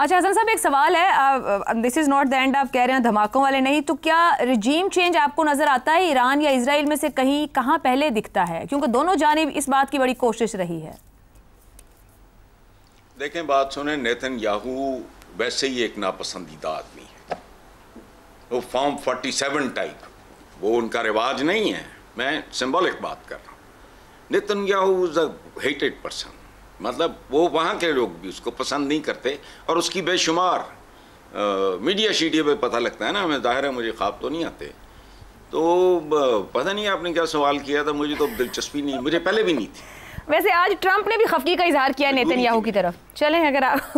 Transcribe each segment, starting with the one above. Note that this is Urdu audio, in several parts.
اچھا حسن صاحب ایک سوال ہے, دس از ناٹ دا اینڈ, آپ کہہ رہے ہیں دھماکوں والے نہیں, تو کیا رجیم چینج آپ کو نظر آتا ہے ایران یا اسرائیل میں سے کہاں پہلے دکھتا ہے, کیونکہ دونوں جانب اس بات کی بڑی کوشش رہی ہے؟ دیکھیں بات سنیں, نیتن یاہو ویسے ہی ایک ناپسندیدہ آدمی ہے, وہ فارم 47 ٹائپ, وہ ان کا رواج نہیں ہے, میں سمبولک بات کر رہا ہوں. نیتن یاہو از اے ہیٹڈ پرسن, مطلب وہ وہاں کے لوگ بھی اس کو پسند نہیں کرتے, اور اس کی بے شمار میڈیا شیڈیا پہ پتہ لگتا ہے نا, ہمیں ظاہر ہے مجھے خواب تو نہیں آتے, تو پتہ نہیں آپ نے کیا سوال کیا تھا, مجھے تو دلچسپی نہیں, مجھے پہلے بھی نہیں تھی. ویسے آج ٹرمپ نے بھی خفگی کا اظہار کیا نیتن یاہو کی طرف, چلیں اگر آپ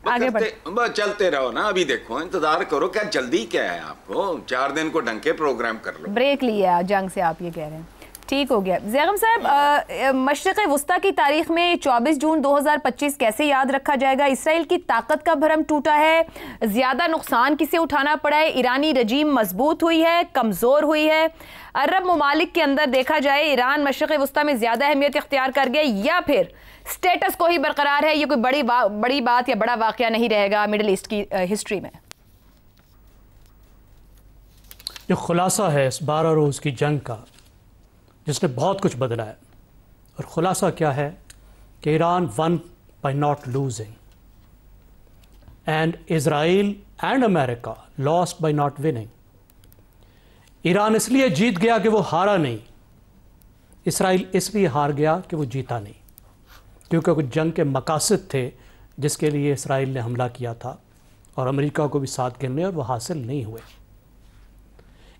آگے بس چلتے رہو نا, ابھی دیکھو انتظار کرو, کیا جلدی کیا ہے آپ کو, 4 دن کو ڈھنگ کے پروگرام کر لو. بریک لیا جنگ سے, آپ یہ کہہ رہے ہیں, ٹھیک ہو گیا. زیغم صاحب, مشرق وسطیٰ کی تاریخ میں 24 جون 2025 کیسے یاد رکھا جائے گا؟ اسرائیل کی طاقت کا بھرم ٹوٹا ہے, زیادہ نقصان کسے اٹھانا پڑا ہے؟ ایرانی رجیم مضبوط ہوئی ہے, کمزور ہوئی ہے؟ عرب ممالک کے اندر دیکھا جائے ایران مشرق وسطیٰ میں زیادہ اہمیت اختیار کر گیا, یا پھر سٹیٹس کو ہی برقرار ہے, یہ کوئی بڑی بات یا بڑا واقعہ نہیں رہے گا مڈل ایسٹ کی ہسٹری میں؟ یہ خلاصہ ہے اس 12 روز کی جنگ کا جس نے بہت کچھ بدلا ہے, اور خلاصہ کیا ہے کہ Iran won by not losing, and Israel and America lost by not winning. Iran اس لیے جیت گیا کہ وہ ہارا نہیں, اسرائیل اس لیے ہار گیا کہ وہ جیتا نہیں, کیونکہ کچھ جنگ کے مقاصد تھے جس کے لیے اسرائیل نے حملہ کیا تھا, اور امریکہ کو بھی ساتھ گرنے, اور وہ حاصل نہیں ہوئے.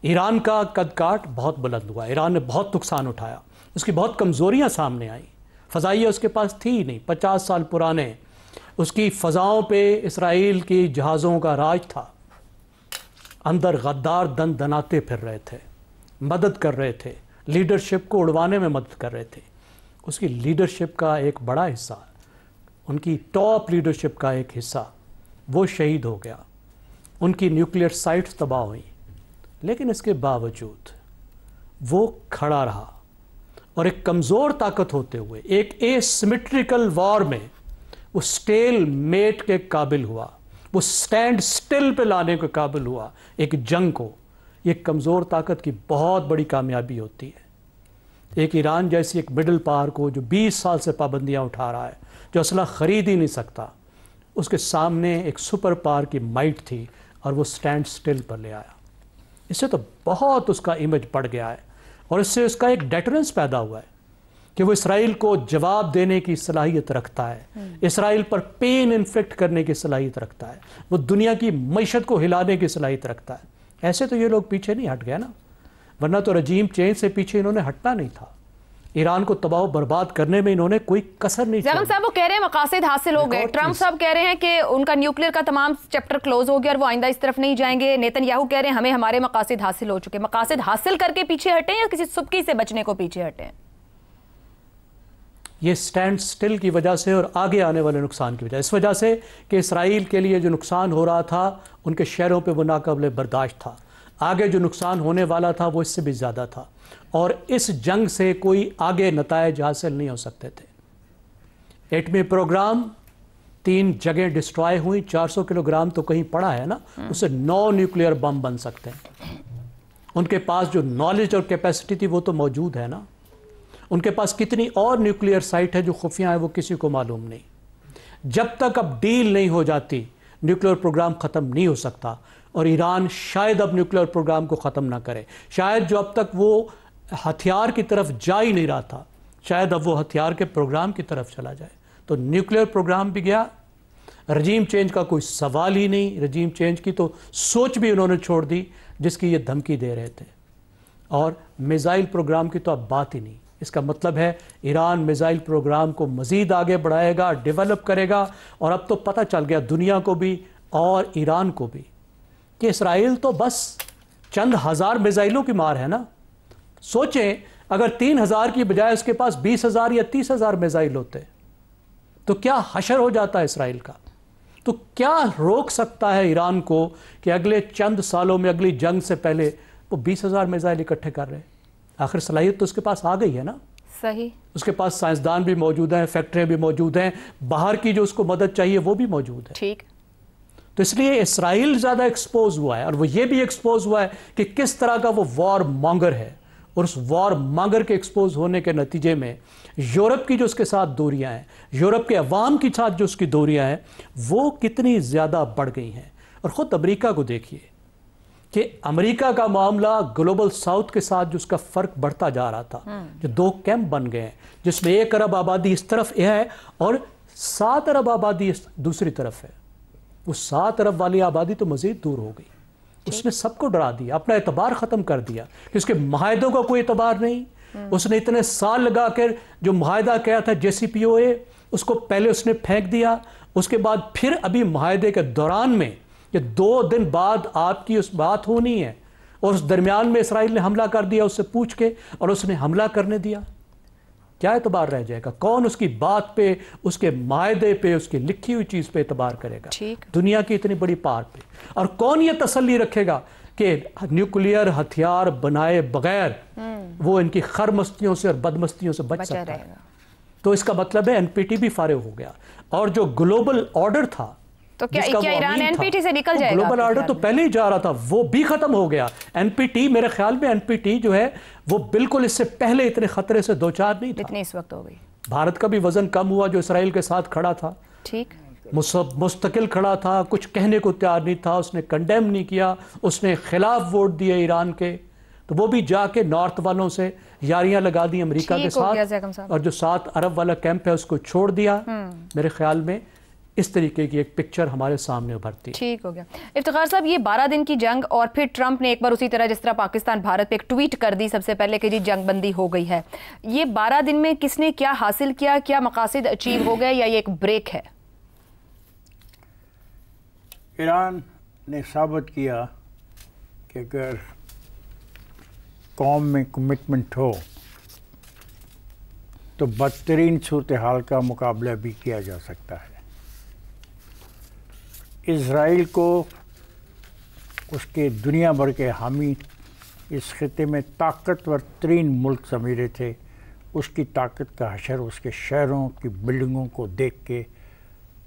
ایران کا قد کاٹ بہت بلند ہوا, ایران نے بہت نقصان اٹھایا, اس کی بہت کمزوریاں سامنے آئیں, فضائیہ اس کے پاس تھی ہی نہیں, 50 سال پرانے اس کی فضاؤں پہ اسرائیل کی جہازوں کا راج تھا, اندر غدار دن دناتے پھر رہے تھے, مدد کر رہے تھے, لیڈرشپ کو اڑوانے میں مدد کر رہے تھے. اس کی لیڈرشپ کا ایک بڑا حصہ, ان کی ٹاپ لیڈرشپ کا ایک حصہ وہ شہید ہو گیا, ان کی نیوکلیئر سائٹس تباہ ہوئیں, لیکن اس کے باوجود وہ کھڑا رہا, اور ایک کمزور طاقت ہوتے ہوئے ایک اسیمیٹریکل وار میں وہ سٹیل میٹ کے قابل ہوا, وہ سٹینڈ سٹل پہ لانے کے قابل ہوا ایک جنگ کو. یہ کمزور طاقت کی بہت بڑی کامیابی ہوتی ہے. ایک ایران جیسی ایک مڈل پاور کو جو 20 سال سے پابندیاں اٹھا رہا ہے, جو اسلحہ خرید ہی نہیں سکتا, اس کے سامنے ایک سپر پاور کی مائٹ تھی, اور وہ سٹینڈ سٹل پر لے آیا. اس سے تو بہت اس کا امیج بڑھ گیا ہے, اور اس سے اس کا ایک ڈیٹرنس پیدا ہوا ہے کہ وہ اسرائیل کو جواب دینے کی صلاحیت رکھتا ہے, اسرائیل پر پین انفلیکٹ کرنے کی صلاحیت رکھتا ہے, وہ دنیا کی معیشت کو ہلانے کی صلاحیت رکھتا ہے. ایسے تو یہ لوگ پیچھے نہیں ہٹ گئے نا, ورنہ تو رجیم چینج سے پیچھے انہوں نے ہٹنا نہیں تھا. ایران کو تباہ و برباد کرنے میں انہوں نے کوئی کسر نہیں چھوڑی. زیغم صاحب وہ کہہ رہے ہیں مقاصد حاصل ہو گئے, ٹرمپ صاحب کہہ رہے ہیں کہ ان کا نیوکلیئر کا تمام چیپٹر کلوز ہو گیا اور وہ آئندہ اس طرف نہیں جائیں گے. نیتن یاہو کہہ رہے ہیں ہمیں ہمارے مقاصد حاصل ہو چکے. مقاصد حاصل کر کے پیچھے ہٹیں یا کسی سبکی سے بچنے کو پیچھے ہٹیں؟ یہ سٹینڈ سٹل کی وجہ سے اور آگے آنے والے نقصان کی وجہ, اس وجہ سے کہ اسرائیل کے لیے جو نقصان ہو رہا تھا ان کے شہروں پہ وہ ناقابل برداشت تھا, آگے جو نقصان ہونے والا تھا وہ اس سے بھی زیادہ تھا, اور اس جنگ سے کوئی آگے نتائج حاصل نہیں ہو سکتے تھے. ایٹمی پروگرام 3 جگہیں ڈسٹرائے ہوئی, 400 کلو گرام تو کہیں پڑا ہے نا, اس سے 9 نیوکلیئر بم بن سکتے ہیں. ان کے پاس جو نالج اور کیپیسٹی تھی وہ تو موجود ہے نا. ان کے پاس کتنی اور نیوکلیئر سائٹ ہے جو خفیہ ہے وہ کسی کو معلوم نہیں. جب تک اب ڈیل نہیں ہو جاتی نیوکلیئر پروگرام ختم نہیں ہو سکتا, اور ایران شاید اب نیوکلیئر پروگرام کو ختم نہ کرے. شاید جو اب تک وہ ہتھیار کی طرف جا ہی نہیں رہا تھا, شاید اب وہ ہتھیار کے پروگرام کی طرف چلا جائے. تو نیوکلیئر پروگرام بھی گیا, رجیم چینج کا کوئی سوال ہی نہیں, رجیم چینج کی تو سوچ بھی انہوں نے چھوڑ دی جس کی یہ دھمکی دے رہے تھے. اور میزائل پروگرام کی تو اب بات ہی نہیں. اس کا مطلب ہے ایران میزائل پروگرام کو مزید آگے بڑھائے گا, ڈیولپ کرے گا. اور اب تو پتہ چل گیا دنیا کو بھی اور ایران کو بھی کہ اسرائیل تو بس چند ہزار میزائلوں کی مار ہے نا. سوچیں اگر 3000 کی بجائے اس کے پاس 20,000 یا 30,000 میزائل ہوتے تو کیا حشر ہو جاتا ہے اسرائیل کا. تو کیا روک سکتا ہے ایران کو کہ اگلے چند سالوں میں اگلی جنگ سے پہلے وہ 20,000 میزائل اکٹھے کر رہے ہیں؟ آخر صلاحیت تو اس کے پاس آ گئی ہے نا. صحیح. اس کے پاس سائنسدان بھی موجود ہیں, فیکٹریاں بھی موجود ہیں, باہر کی جو اس کو مدد چاہیے وہ بھی موجود ہے. ٹھیک. تو اس لیے اسرائیل زیادہ ایکسپوز ہوا ہے, اور وہ یہ بھی ایکسپوز ہوا ہے کہ کس طرح کا وہ وار مانگر ہے, اور اس وار مانگر کے ایکسپوز ہونے کے نتیجے میں یورپ کی جو اس کے ساتھ دوریاں ہیں, یورپ کے عوام کے ساتھ جو اس کی دوریاں ہیں, وہ کتنی زیادہ بڑھ گئی ہیں. اور خود امریکہ کو دیکھیے کہ امریکہ کا معاملہ گلوبل ساؤتھ کے ساتھ جو اس کا فرق بڑھتا جا رہا تھا, جو 2 کیمپ بن گئے ہیں, جس میں 1 ارب آبادی اس طرف ہے اور 7 ارب آبادی دوسری طرف ہے. وہ 7 ارب والی آبادی تو مزید دور ہو گئی. اس نے سب کو ڈرا دیا, اپنا اعتبار ختم کر دیا کہ اس کے معاہدوں کا کوئی اعتبار نہیں. اس نے اتنے سال لگا کر جو معاہدہ کیا تھا JCPOA, اس کو پہلے اس نے پھینک دیا. اس کے بعد پھر ابھی معاہدے کے دوران میں یہ 2 دن بعد آپ کی اس بات ہونی ہے, اور اس درمیان میں اسرائیل نے حملہ کر دیا اس سے پوچھ کے, اور اس نے حملہ کرنے دیا. کیا اعتبار رہ جائے گا؟ کون اس کی بات پہ, اس کے معاہدے پہ, اس کی لکھی ہوئی چیز پہ اعتبار کرے گا دنیا کی اتنی بڑی پار پہ؟ اور کون یہ تسلی رکھے گا کہ نیوکلیئر ہتھیار بنائے بغیر وہ ان کی خرمستیوں سے اور بدمستیوں سے بچ سکتا ہے؟ تو اس کا مطلب ہے NPT بھی فارغ ہو گیا, اور جو گلوبل آرڈر تھا, تو کیا ایران NPT سے نکل جائے گا؟ گلوبل آرڈر تو پہلے ہی جا رہا تھا, وہ بھی ختم ہو گیا. NPT میرے خیال میں NPT جو ہے وہ بالکل اس سے پہلے اتنے خطرے سے دوچار نہیں تھا. اتنی اس وقت ہو گئی. بھارت کا بھی وزن کم ہوا جو اسرائیل کے ساتھ کھڑا تھا, ٹھیک, مستقل کھڑا تھا, کچھ کہنے کو تیار نہیں تھا, اس نے کنڈیم نہیں کیا, اس نے خلاف ووٹ دیے ایران کے. تو وہ بھی جا کے نارتھ والوں سے یاریاں لگا دی امریکہ کے ساتھ, اور جو 7 ارب والا کیمپ ہے اس کو چھوڑ دیا. میرے خیال میں اس طریقے کی ایک پکچر ہمارے سامنے ابھرتی. ٹھیک ہو گیا. افتخار صاحب, یہ 12 دن کی جنگ, اور پھر ٹرمپ نے ایک بار اسی طرح جس طرح پاکستان بھارت پہ ایک ٹویٹ کر دی سب سے پہلے کہ جی جنگ بندی ہو گئی ہے. یہ 12 دن میں کس نے کیا حاصل کیا, کیا مقاصد اچیو ہو گئے, یا یہ ایک بریک ہے؟ ایران نے ثابت کیا کہ اگر قوم میں کمٹمنٹ ہو تو بدترین صورتحال کا مقابلہ بھی کیا جا سکتا ہے. اسرائیل کو اس کے دنیا بھر کے حامی اس خطے میں طاقتور ترین ملک سمجھ رہے تھے. اس کی طاقت کا حشر اس کے شہروں کی بلڈنگوں کو دیکھ کے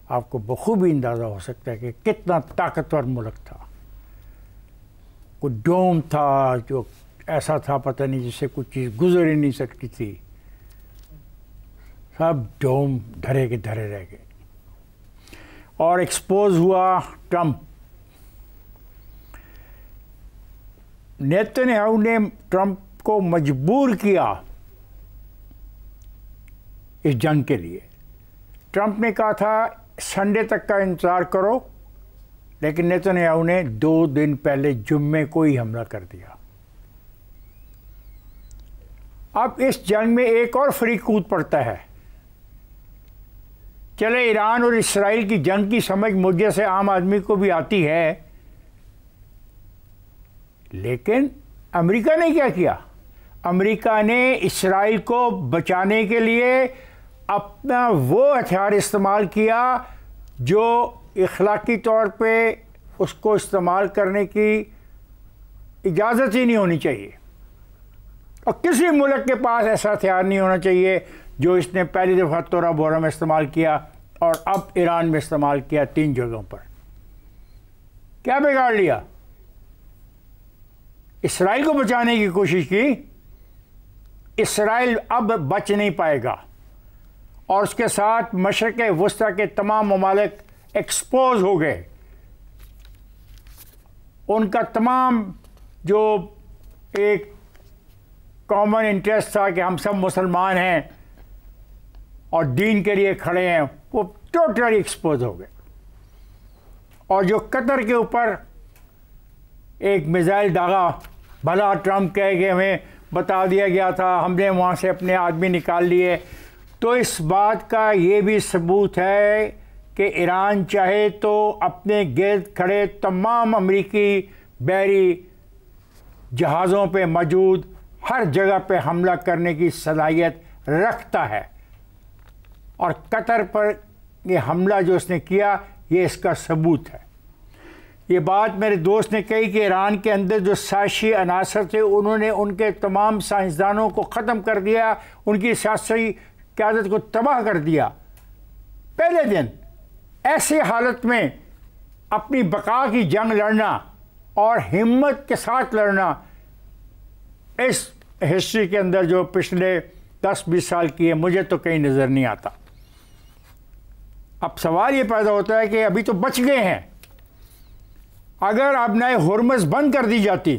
آپ کو بخوبی اندازہ ہو سکتا ہے کہ کتنا طاقتور ملک تھا. کوئی ڈوم تھا جو ایسا تھا پتہ نہیں جس سے کوئی چیز گزر ہی نہیں سکتی تھی, سب ڈوم دھرے کے دھرے رہ گئے. اور ایکسپوز ہوا ٹرمپ. نیتنیاہو نے ٹرمپ کو مجبور کیا اس جنگ کے لیے. ٹرمپ نے کہا تھا سنڈے تک کا انتظار کرو, لیکن نیتنیاہو نے 2 دن پہلے جمعے کو ہی حملہ کر دیا. اب اس جنگ میں ایک اور فریق کود پڑتا ہے. چلے ایران اور اسرائیل کی جنگ کی سمجھ مجھے سے عام آدمی کو بھی آتی ہے, لیکن امریکہ نے کیا کیا؟ امریکہ نے اسرائیل کو بچانے کے لیے اپنا وہ ہتھیار استعمال کیا جو اخلاقی طور پہ اس کو استعمال کرنے کی اجازت ہی نہیں ہونی چاہیے, اور کسی ملک کے پاس ایسا ہتھیار نہیں ہونا چاہیے جو اس نے پہلی دفعہ تورا بورا میں استعمال کیا اور اب ایران میں استعمال کیا 3 جگہوں پر. کیا بگاڑ لیا؟ اسرائیل کو بچانے کی کوشش کی. اسرائیل اب بچ نہیں پائے گا, اور اس کے ساتھ مشرق وسطی کے تمام ممالک ایکسپوز ہو گئے. ان کا تمام جو ایک کامن انٹرسٹ تھا کہ ہم سب مسلمان ہیں اور دین کے لیے کھڑے ہیں, وہ ٹوٹلی ایکسپوز ہو گئے. اور جو قطر کے اوپر ایک میزائل داغا, بھلا ٹرمپ کہے کہ ہمیں بتا دیا گیا تھا, ہم نے وہاں سے اپنے آدمی نکال لیے, تو اس بات کا یہ بھی ثبوت ہے کہ ایران چاہے تو اپنے گرد کھڑے تمام امریکی بحری جہازوں پہ موجود ہر جگہ پہ حملہ کرنے کی صلاحیت رکھتا ہے. اور قطر پر یہ حملہ جو اس نے کیا یہ اس کا ثبوت ہے. یہ بات میرے دوست نے کہی کہ ایران کے اندر جو سازشی عناصر تھے انہوں نے ان کے تمام سائنسدانوں کو ختم کر دیا، ان کی سیاسی قیادت کو تباہ کر دیا۔ پہلے دن ایسی حالت میں اپنی بقا کی جنگ لڑنا اور ہمت کے ساتھ لڑنا اس ہسٹری کے اندر جو پچھلے 10-20 سال کی ہے مجھے تو کہیں نظر نہیں آتا۔ اب سوال یہ پیدا ہوتا ہے کہ ابھی تو بچ گئے ہیں، اگر آبنائے ہرمز بند کر دی جاتی،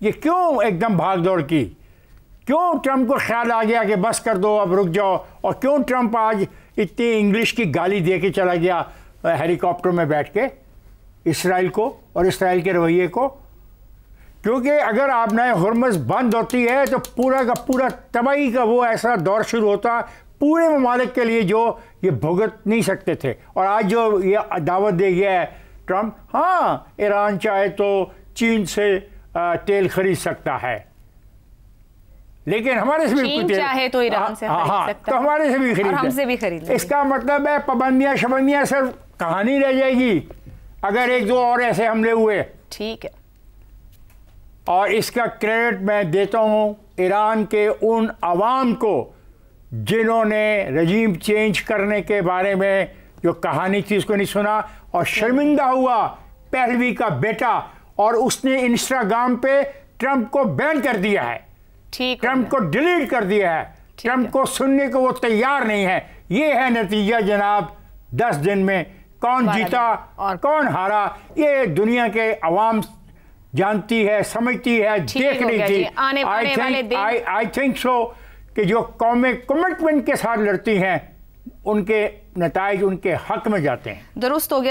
یہ کیوں ایک دم بھاگ دوڑ کی؟ کیوں ٹرمپ کو خیال آ گیا کہ بس کر دو، اب رک جاؤ؟ اور کیوں ٹرمپ آج اتنی انگلش کی گالی دے کے چلا گیا ہیلی کاپٹر میں بیٹھ کے اسرائیل کو اور اسرائیل کے رویے کو؟ کیونکہ اگر آبنائے ہرمز بند ہوتی ہے تو پورا کا پورا تباہی کا وہ ایسا دور شروع ہوتا پورے ممالک کے لیے جو یہ بھگت نہیں سکتے تھے۔ اور آج جو یہ دعوت دے گیا ہے ٹرمپ، ہاں ایران چاہے تو چین سے تیل خرید سکتا ہے، لیکن ہمارے سے بھی چین چاہے تو ایران سے خرید سکتا ہے، تو ہمارے سے بھی خرید، اور ہم سے بھی خرید۔ اس کا مطلب ہے پابندیاں شبندیاں صرف کہانی رہ جائے گی اگر ایک دو اور ایسے حملے ہوئے۔ ٹھیک ہے، اور اس کا کریڈٹ میں دیتا ہوں ایران کے ان عوام کو جنہوں نے رجیم چینج کرنے کے بارے میں جو کہانی تھی اس کو نہیں سنا اور شرمندہ ہوا پہلوی کا بیٹا، اور اس نے انسٹاگرام پہ ٹرمپ کو بین کر دیا ہے، ٹرمپ کو ڈیلیٹ کر دیا ہے، ٹرمپ کو سننے کو وہ تیار نہیں ہے۔ یہ ہے نتیجہ جناب 10 دن میں کون جیتا اور کون ہارا، یہ دنیا کے عوام جانتی ہے، سمجھتی ہے، دیکھ رہی تھی۔ آئی تھنک سو کہ جو قومیں کمٹمنٹ کے ساتھ لڑتی ہیں ان کے نتائج ان کے حق میں جاتے ہیں۔ درست ہو گیا۔